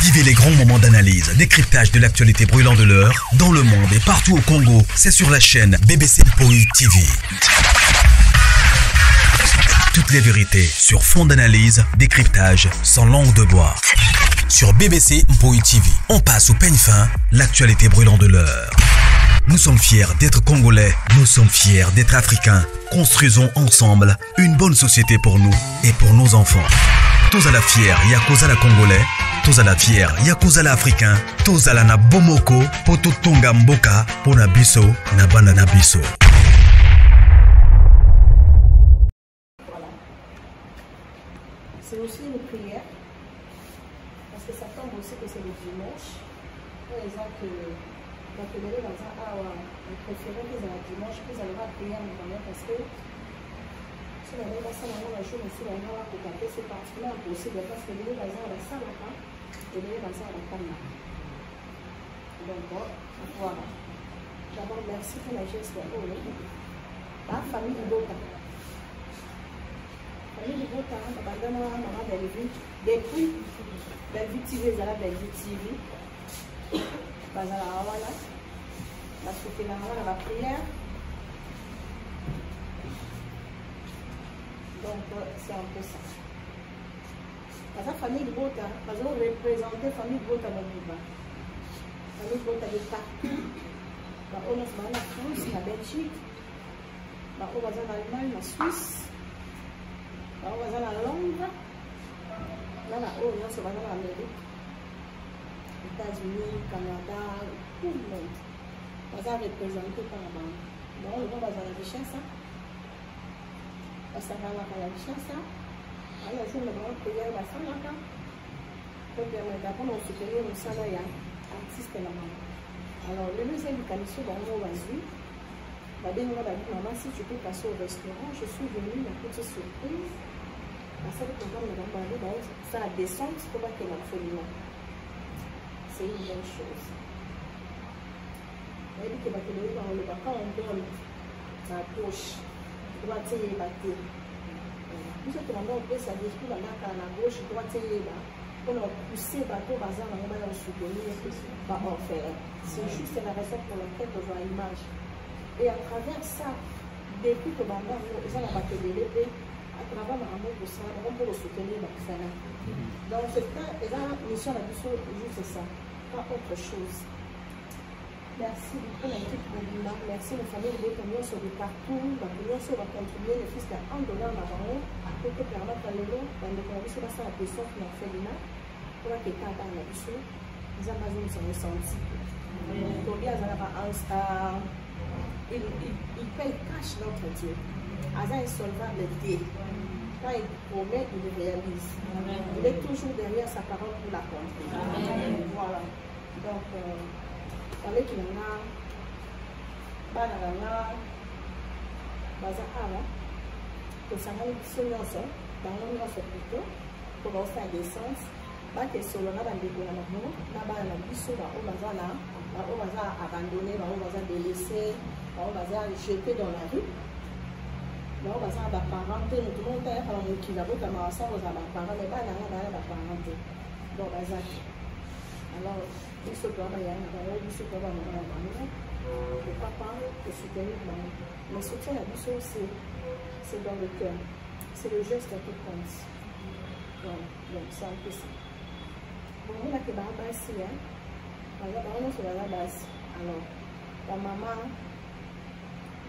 Vivez les grands moments d'analyse, décryptage de l'actualité brûlante de l'heure, dans le monde et partout au Congo. C'est sur la chaîne BBC Mpoi TV. Toutes les vérités sur fond d'analyse, décryptage sans langue de bois. Sur BBC Mpoi TV, on passe au peigne fin, l'actualité brûlante de l'heure. Nous sommes fiers d'être Congolais, nous sommes fiers d'être Africains. Construisons ensemble une bonne société pour nous et pour nos enfants. Tous à la fière, Yakozala Congolais. Tous à la fière, Yakozala Africain. Tous à la na Bomoko, Poto Tonga Mboka, Pona Biso, Nabana Nabiso. C'est aussi une prière, parce que ça tombe aussi que c'est le dimanche. Par exemple, dans les préférés qu'ils ont le dimanche, qu'ils allaient la prière parce que si on avait passé la jour, aussi on va couper, c'est particulièrement impossible parce que les gens ont la salle et les gens ont la canne. Donc voilà. D'abord, merci pour la geste de la famille de Boka. Famille de Boka, maman Bellevue, depuis Bellevue TV, Bellevue TV. La soutenir la prière. Donc c'est un peu ça. La famille de Bota, nous allons représenter la famille de Bota dans le Liban. La famille de Bota de partout. On a la France, la Belgique, on a l'Allemagne, la Suisse, on a la Londres, on a l'Amérique. États-Unis, Canada, tout le monde. On va représenter par la bande. Donc, on va la richesse. On va la richesse. Alors, je vais vous prier la femme. Donc, on va soutenir le salaire artiste la maman. Alors, le musée du Canisso, on va voir. Maman, si tu peux passer au restaurant, je suis venue, la petite surprise. Parce que on va faire la descente pour que la folie. C'est une bonne chose. On dit que quand on donne la poche, droite et battre. Nous sommes on peut s'adresser pour la gauche, droite et bas. Pour pousser le bateau, on va soutenir, on faire. C'est juste la raison pour laquelle on voit l'image. Et à travers ça, depuis que on a la bateau de l'épée, à travers l'amour de ça, on peut le soutenir dans ça. Donc, c'est une mission de juste ça. Pas autre chose. Merci beaucoup l'équipe de Lima. Merci aux familles de l'Union sur de partout. L'Union sur va contribuer le fils d'un donnant à Maron pour que permettre à l'Union dans le Congrès sur la question qui a fait Lima pour que quelqu'un dans la mission nous avons ressenti. Donc, il paye cash notre Dieu. Aza est solvable Dieu. Quand il promet, il réalise. Il est toujours derrière sa parole pour la contrôler. Voilà. Donc, il fallait qu'il y en a que ça aille sur l'ensemble, dans l'ensemble plutôt, pour faire des sens. Que sur le dans des gouvernements, là-bas, on a vu sur on va abandonner, on va délaisser, on va jeter dans la rue. Donc, on va dire à parenté, tout le monde est par le qui va vous commencer aux parents, mais pas dans la parenté. Donc, alors, il se doit y avoir il se doit y avoir le papa est soutenu. Mais soutien à lui, c'est dans le cœur. C'est le geste qui compte. Donc, c'est un peu ça. Bon, on a que la base ici, on a sur la base. Alors, la maman,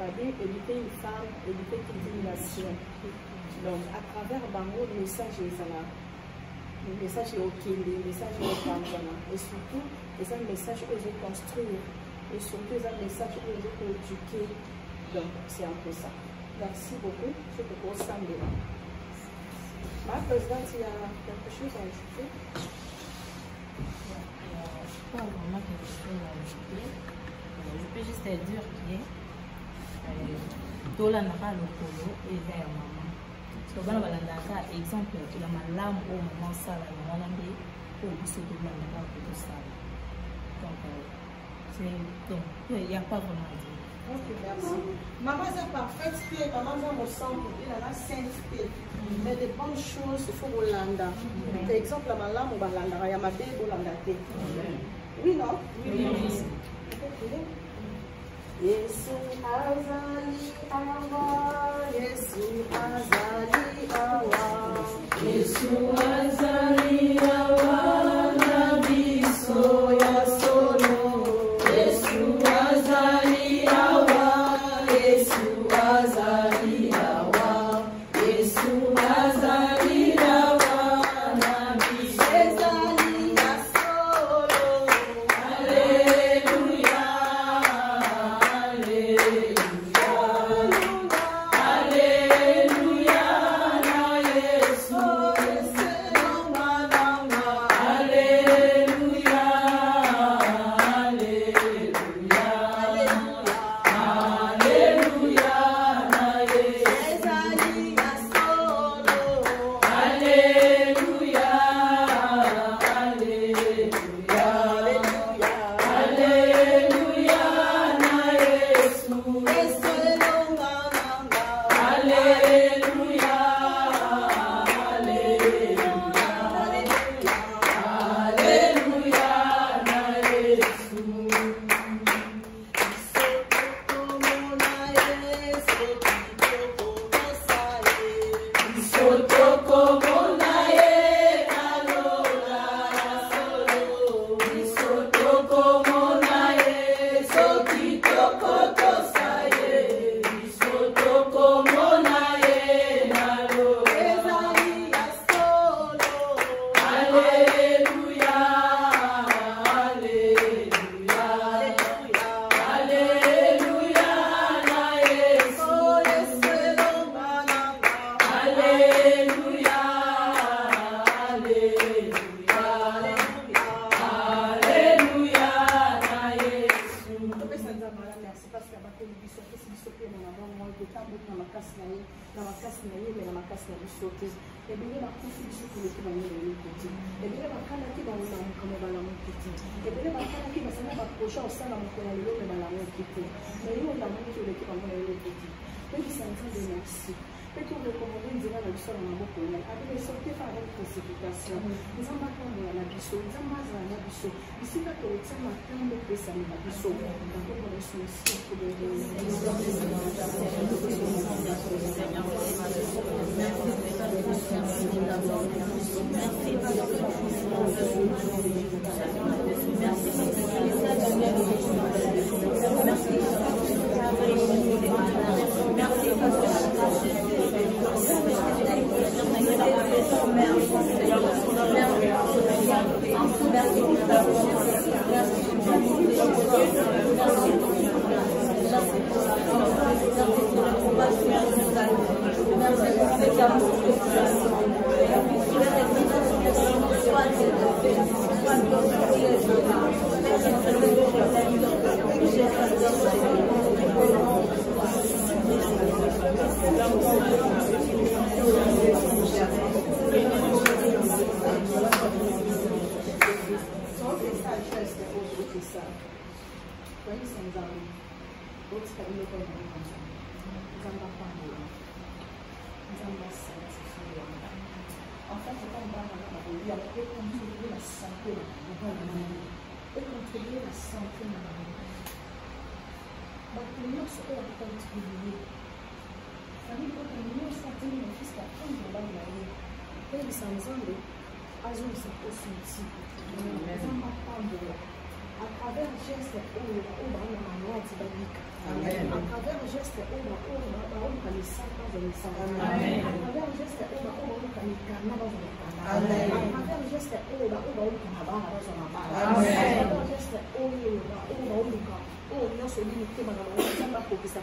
éviter une femme, éviter une nation. Donc, à travers Bango, le message est là. Le message est OK, le message est OK. Et surtout, c'est un message que je construire. Et surtout, c'est un message que je peux éduquer. Donc, c'est un peu ça. Merci beaucoup. C'est pour ça. Ma présidente, il y a quelque chose à ajouter? Pas vraiment quelque chose à ajouter. Je peux juste te dire que Tola n'a pas le polo et vers maman. Parce que quand on a exemple, il a ma lame au moment ça, la maman l'a pour se demander pour tout ça. Donc, il n'y a pas vraiment à dire. Ok, merci. Maman est parfaite, maman est au centre, il a la sainteté. Mais des bonnes choses, il faut Rolanda. Par exemple, la maman, on va l'anda, il y a ma belle Rolanda. Oui, non? Oui. Yesu azali awa, Yesu azali awa, Yesu azali awa, nabiso ya solo. Yesu azali awa, Yesu azali awa, Yesu azali awa, nabiso azali ya solo. Hallelujah.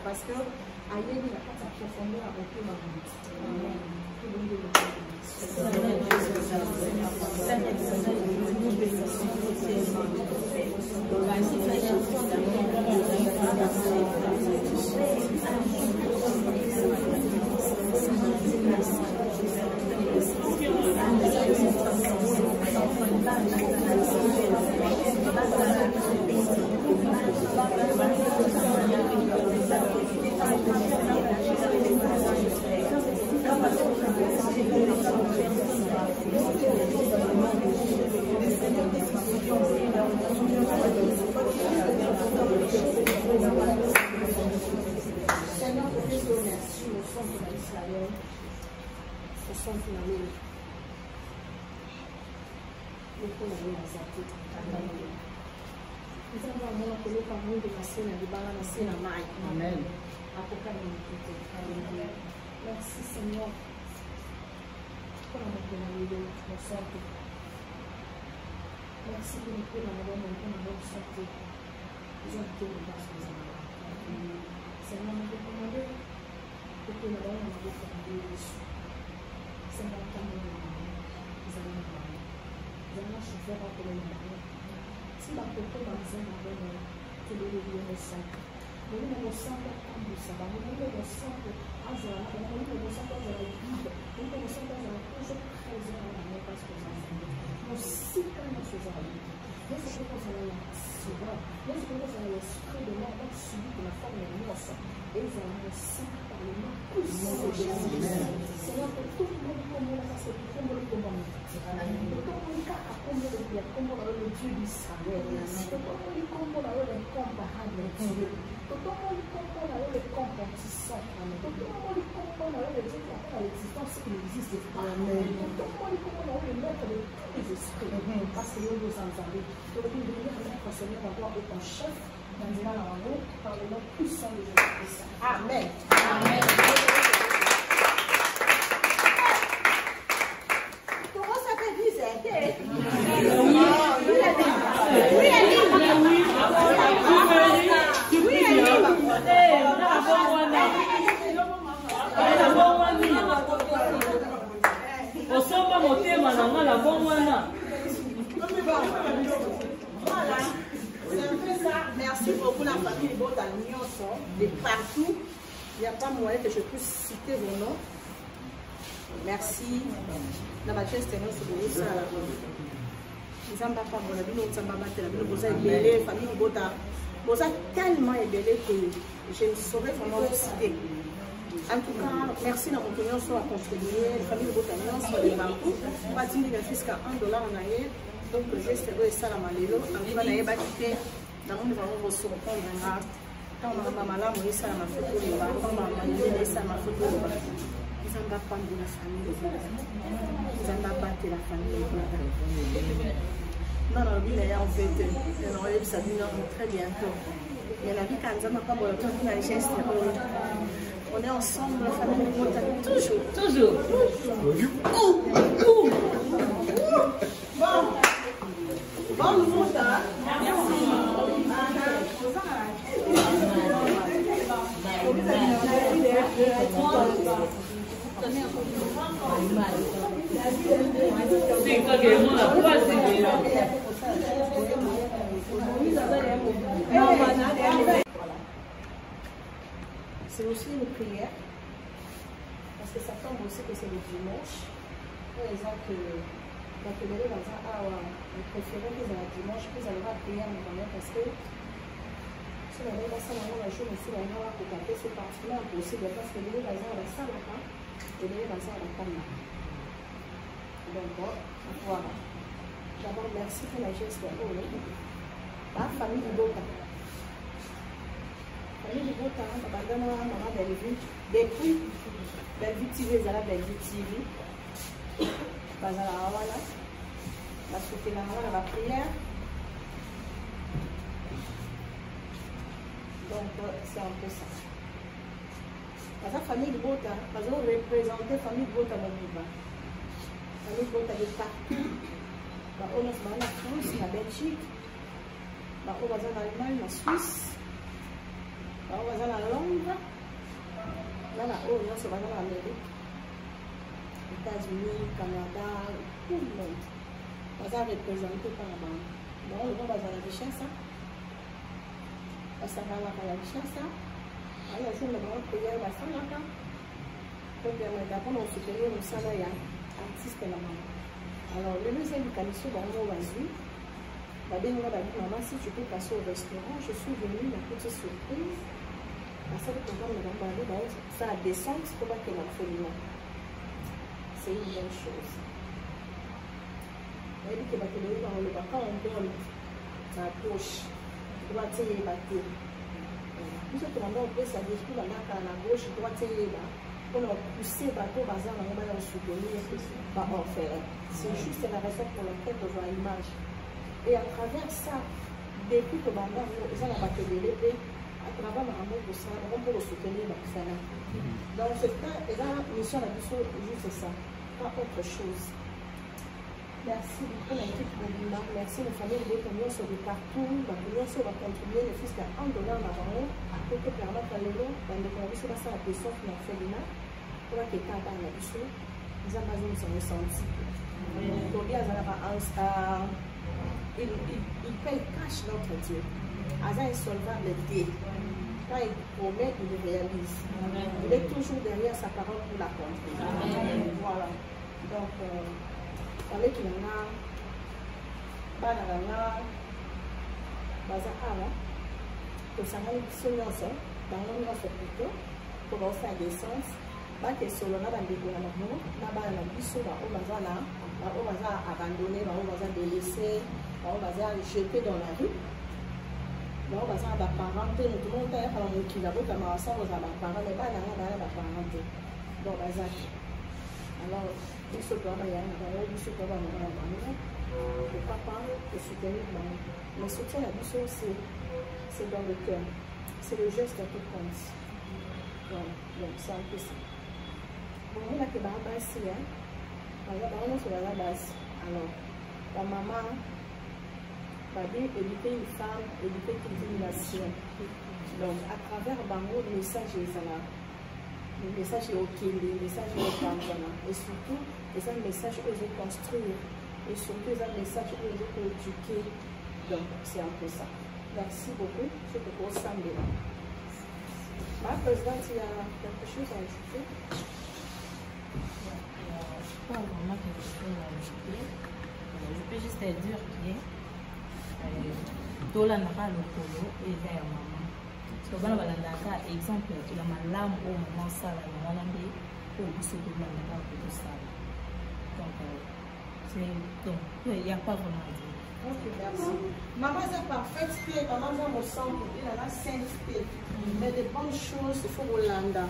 Parce que ailleurs, il n'y a pas de profondeur à mpasi na lelo lokola oyo aza te nzambe amona koloka mwindu na se na libanga na se na mai akokaneli te merci seigneur mpona moto na lelo mosantu merci pour le na bango mpona mosantu eza te mobasi ozala seigneur nakokomande kote na bango na maboko na yo yesu seigneur ntango na bango ezali na bango ezala chauffeur akolela na bango si bakoto baza na bango toleleli yo mosantu molimo mosantu akambusa bango molimo mosantu azala na bango molimo mosantu azala guide molimo mosantu azala toujours présent na bango parce que ozala mosika nyonso ezala nyonso soki kozala ya assurant nyonso soki kozala ya esprit de mort donc subite na forme ya nyonso ezala mosika par le nom puissant de Jésus Seigneur que tout le monde kombola kasi tokomboli kombo mokiti tokomboli kaka kombola ya kombo na yo le Dieu d'Israël tokomboli kombo na yo le comparable Dieu tokomboli kombo na yo le compatissant tokomboli kombo na yo le Dieu qui appelle à l'existence ce qui n'existe pas tokomboli kombo na yo le maître de tous les esprits parce que yo bozanzambe tolobi venir mettre Seigneur à toi et ton chef dans le nom par le nom puissant de Jésus-Christ. Amen. Amen. Comment ça fait dire osomba motema na nga na bongwana. Voilà. C'est un peu ça. Merci beaucoup la famille Bota Nyonso de partout. Il n'y a pas moyen que je puisse citer vos noms. Merci. La majesté nous ça. Nous avons pas bon la vie, nous avons pas la vie, nous avons ébélé famille Bota. Nous avons tellement ébélé que je ne saurais vraiment vous citer. En tout cas, merci à mon client soit à contribuer, la famille Bota Nyonso de partout. On va dire jusqu'à $1 en ailleurs. Donc, juste ça la malélo. En tout cas, on a ébattu dans le monde où on se reprendra. Quand on a malade, on ça ma photo de bas. Quand on a malade, ça ma photo de bas. Ils ont pas pas de la famille. Ils ont pas battu la famille. Non, non, oui, là, en fait, on aurait vu ça très bientôt. Mais la vie, quand on a pas bon, on a les gestes. On est ensemble, la famille, toujours. Toujours. Bon. Bon nouveau temps. Merci. C'est aussi une prière parce que ça tombe aussi que c'est le dimanche. Par exemple, donc les gens préfèrent qu'ils aient un dimanche, qu'ils aient la prière parce que si on a ça dans la journée, si on a pour taper, c'est particulièrement impossible parce que les gens ont la salle là et les gens ont la canne. Donc voilà. D'abord, merci pour la geste de la famille de Bota. La famille de Bota, maman Bellevue, depuis Bellevue TV, Zala Bellevue TV. Bazala Hawana, la soutenir la prière. Donc, c'est un peu ça. La famille de Bota, nous avons représenté la famille de Bota dans le Liban. La famille de Bota de partout. On a la France, la Belgique, on a l'Allemagne, la Suisse, on a la Londres, on a l'Amérique. États-Unis, Canada, tout le monde. On va représenter par la bande. Donc, on va la richesse. On va la richesse. Alors, je vais vous prier la femme. Donc, on va soutenir le salaire artiste la maman. Alors, le musée du Calisso, on va voir. Maman, si tu peux passer au restaurant, je suis venue, la petite surprise. Parce que le programme, ça descend, c'est pour que la folie. C'est une bonne chose. On dit que quand on donne la poche, on doit tirer la tête. Nous sommes on peut ça dit que la gauche doit tirer la pour pousser bateau bazar on va soutenir orphelin. C'est juste la raison pour laquelle on voit l'image. Et à travers ça, depuis que maman ils ont la bateau à travers ma maman pour ça, on peut soutenir l'orphelin. Donc c'est pas la mission la mission juste ça, pas autre chose. Merci beaucoup l'équipe de Lima, merci les familles de Tonio sur de partout, la Tonio va contribuer les fils à $1 avant pour que permettre à l'élo, dans le conditions de la pression qui a fait Lima, pour que quelqu'un dans la mission, les Amazones sont ressentis. Il paye cash notre Dieu. Aza est solvable Dieu. Quand il promet, il réalise. Il est toujours derrière sa parole pour l'accomplir. Voilà. Donc, fallait qu'il y en a banana baza awa tosangani biso nyonso bango nyonso plutôt pour faire des sens bake solo na bandeko na bango na bana na biso bao baza abandonné bao baza délaissé bao baza jeté dans la rue bao baza baparent te moto moko tayakala mokili abotama basango za baparent me bana nga bana baparent te donc baza alors il se doit y avoir il se doit avoir le papa et soutenir maman. Mais soutien à lui c'est dans le cœur, c'est le geste qui compte. Donc c'est un peu ça. Bon, on a que la base ici, on sur la base. Alors la maman va dire éduquer une femme, éduquer toute une nation. Donc à travers Bango, le message est là. Le message est ok, le message est ok, et surtout, c'est un message que je construire, et surtout, c'est un message que je peux éduquer. Donc, c'est un peu ça. Merci beaucoup. Je te pose ça là. Ma présidente, il y a quelque chose à ajouter? Pas vraiment quelque chose à ajouter. Je peux juste te dire que Dola n'a pas le polo et vers maman. So bana balandaka exemple la malamu au moment sala na mwanambe au biso de balandaka pour sala. Donc il y a pas vraiment à dire. Ok, merci. Maman est parfaite, maman est au centre, il a la sainteté. Mais des bonnes choses, il faut Rolanda.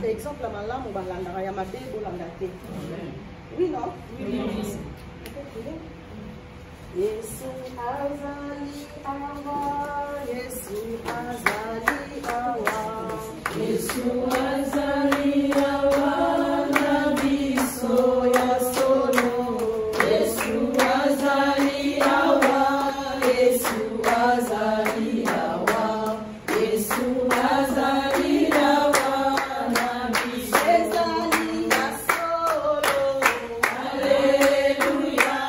Par exemple, la malamu balanda, il y a ma belle Rolanda. Oui, non? Oui. Yesu azali awa, Yesu azali awa, Yesu azali awa, nabiso ya solo. Yesu azali awa, Yesu azali awa, Yesu azali awa, nabiso azali ya solo. Hallelujah.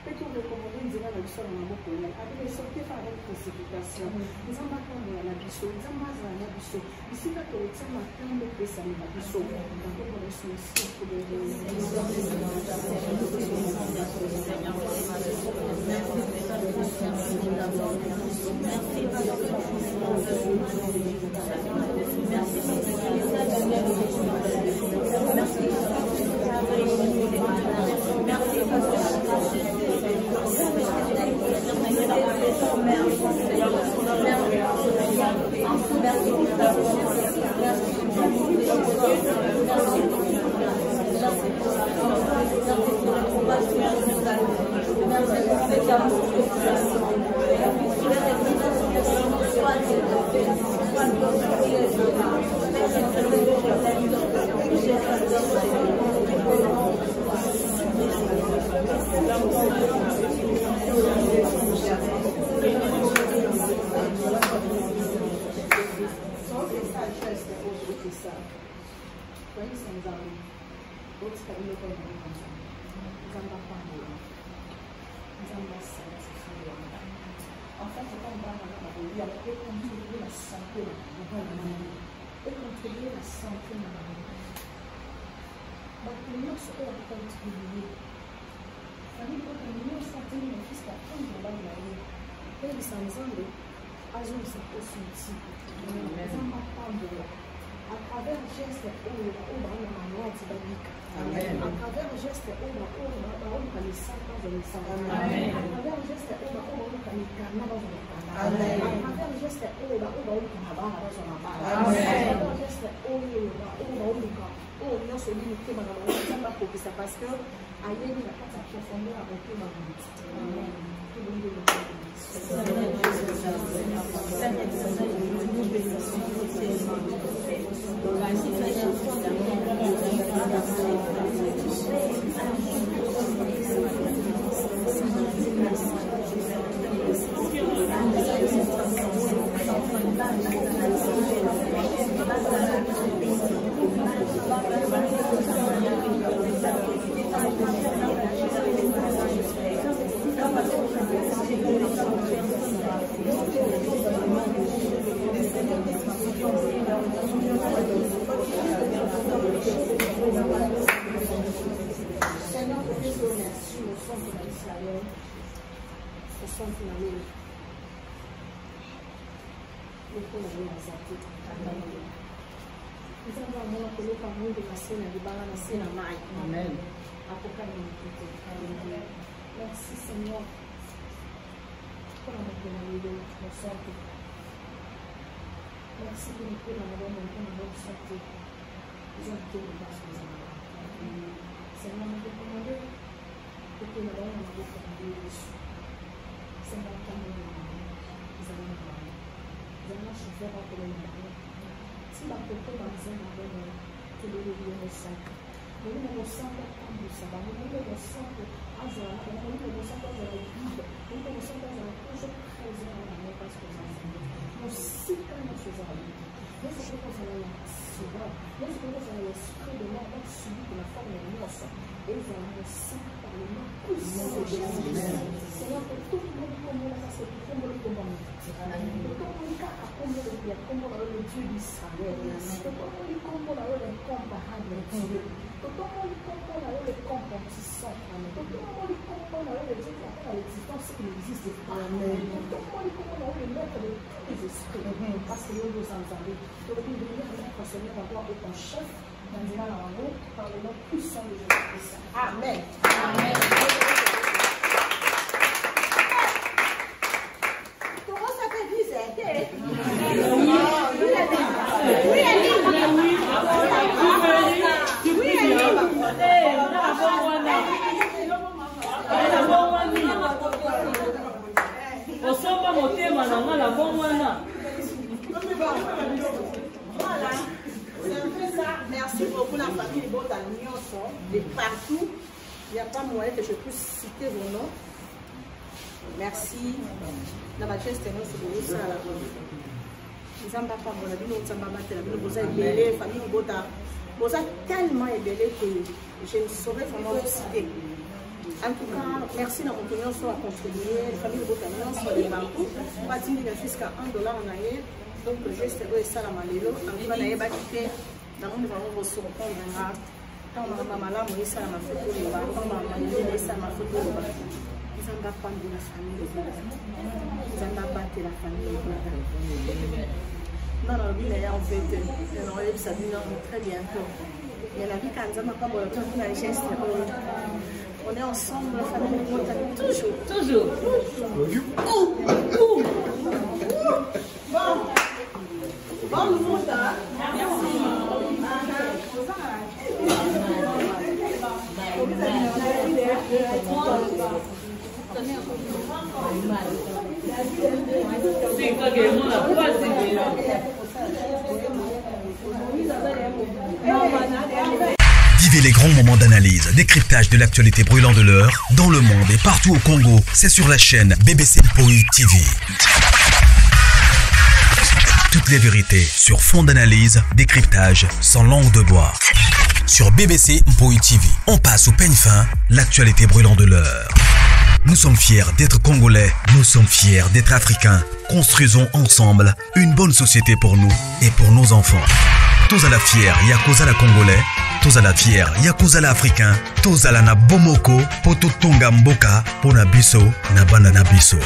Pe to recommander nzela na biso na maboko na avec les sorties par avec précipitation. Nzamba kambola na biso, nzamba za na biso. Bisika to tsama tambo pesa na biso. Ndako kwa solution pour les à travers le geste à travers le geste parce que ayebi na kati ya profondeur avec ma Merci Seigneur pour la santé. Merci pour notre santé. Nous avons été Seigneur, nous te demandons que tu nous donnes notre famille dessus. Seigneur, nous allons chauffer à la main. Si la côté dans un abonnement, tu le liens au centre. Nous nous sentons comme ça, nous nous sentons azala, nous nous sentons dans la vie, nous nous sentons dans la toujours présent dans la main parce que nous citons nos choses à lui. Nous sommes dans la sirop, nous sommes dans l'esprit de mort, on subit de la forme de l'os, et nous allons aussi par le nom puissant de Jésus. Seigneur, que tout le monde comme on a passé, tout le monde comme on a fait. Que tout le monde a comme on a le Dieu d'Israël. Que tout le monde comme on a le comparable Dieu. Tout le monde comme on a le compatissant. Tout le monde comme on a le Dieu qui appelle à l'existence ce qui n'existe pas. Tout le monde comme on a le maître de tous les esprits. Parce que nous nous en avons. Tout le monde venir mettre Seigneur à toi et ton chef. Dans le nom par le nom puissant de Jésus-Christ. Amen. Amen. Comment ça fait visiter? Voilà. C'est un peu ça. Merci beaucoup la famille Bota Nyonso de partout. Il n'y a pas moyen que je puisse citer vos noms. Merci. La majesté de nous c'est ça. Nous avons pas mon avis, nous avons battu la vie. Vous avez belé, famille Bota. Vous avez tellement ébélé que je ne saurais vraiment vous citer. En tout cas, merci dans mon opinion soit contribuer, les familles de Botanion, soit les banques, pas diminuer jusqu'à $1 en année. Donc, le geste est ça la malélo. En tout cas, il y a des dans le monde, on va se reprendre. Quand maman là, moi, ça m'a fait pour les banques, quand maman ça m'a fait pour les banques. Ils n'ont pas de la famille. Ils n'ont pas de la famille. Non, non, il y a en fait, on va ça très bientôt. Mais la vie, quand on n'a pas de geste, on est ensemble, la famille de Botanion, toujours. Toujours. Bon, nous montons. Vivez les grands moments d'analyse, décryptage de l'actualité brûlante de l'heure, dans le monde et partout au Congo. C'est sur la chaîne BBC Mpoï TV. Toutes les vérités sur fond d'analyse, décryptage sans langue de bois. Sur BBC Mpoï TV, on passe au peigne fin l'actualité brûlante de l'heure. Nous sommes fiers d'être Congolais, nous sommes fiers d'être Africains. Construisons ensemble une bonne société pour nous et pour nos enfants. Tous à la fière, Yakozala Congolais, tous à la fière, Yakozala Africain, tous à la na bomoko, poto tonga mboka, pona biso, na banda na biso.